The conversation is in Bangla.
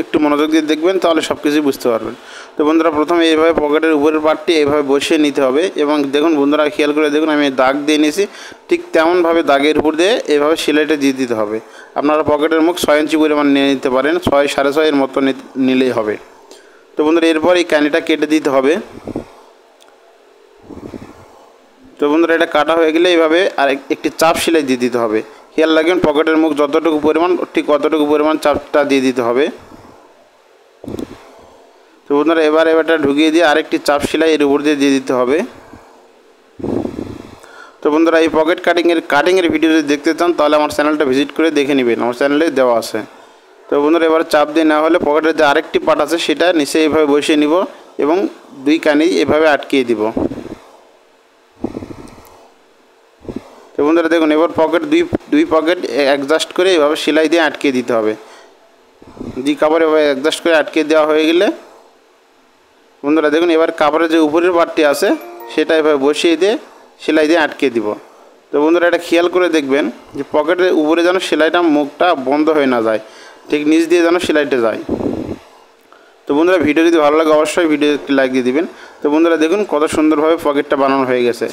একটু মনোযোগ দিয়ে দেখবেন, তাহলে সব কিছুই বুঝতে পারবেন। তো বন্ধুরা প্রথমে এইভাবে পকেটের উপরের পার্টটি এইভাবে বসিয়ে নিতে হবে এবং দেখুন বন্ধুরা খেয়াল করে দেখুন আমি দাগ দিয়ে নিয়েছি, ঠিক তেমনভাবে দাগের উপর দিয়ে এইভাবে সেলাইটা দিয়ে দিতে হবে। আপনারা পকেটের মুখ 6 ইঞ্চি পরিমাণ নিয়ে নিতে পারেন, 6 6.5 এর মতো নিলেই হবে। তো বন্ধুরা এরপর এই কানিটা কেটে দিতে হবে। তো বন্ধুরা এটা কাটা হয়ে গেলে এইভাবে আর একটি চাপ সেলাই দিয়ে দিতে হবে। খেয়াল রাখবেন পকেটের মুখ যতটুকু পরিমাণ ঠিক অতটুকু পরিমাণ চাপটা দিয়ে দিতে হবে। তো বন্ধুরা এবার এটা ঢুকিয়ে দিয়ে আরেকটি চাপ সেলাই এর উপর দিয়ে দিতে হবে। তো বন্ধুরা এই পকেট কাটিংয়ের ভিডিও যদি দেখতে চান তাহলে আমার চ্যানেলটা ভিজিট করে দেখে নেবেন, আমার চ্যানেলে দেওয়া আছে। তো বন্ধুরা এবার চাপ দিয়ে নেওয়া হলে পকেটের যে আরেকটি পার্ট আছে সেটা নিচে এইভাবে বসিয়ে নিব এবং দুই কানি এভাবে আটকিয়ে দিব। তো বন্ধুরা দেখুন এবার দুই পকেট অ্যাডজাস্ট করে এভাবে সেলাই দিয়ে আটকিয়ে দিতে হবে। দুই কাপড় এভাবে অ্যাডজাস্ট করে আটকিয়ে দেওয়া হয়ে গেলে বন্ধুরা দেখুন এবার কাপড়ের যে উপরের পার্টটি আছে সেটা এভাবে বসিয়ে দিয়ে সেলাই দিয়ে আটকে দিব। তো বন্ধুরা এটা খেয়াল করে দেখবেন যে পকেটের উপরে যেন সেলাইটা মুখটা বন্ধ হয়ে না যায়, ঠিক নিচ দিয়ে যেন সেলাইটা যায়। তো বন্ধুরা ভিডিও যদি ভালো লাগে অবশ্যই ভিডিও একটি লাইক দিয়ে দিবেন। তো বন্ধুরা দেখুন কত সুন্দরভাবে পকেটটা বানানো হয়ে গেছে।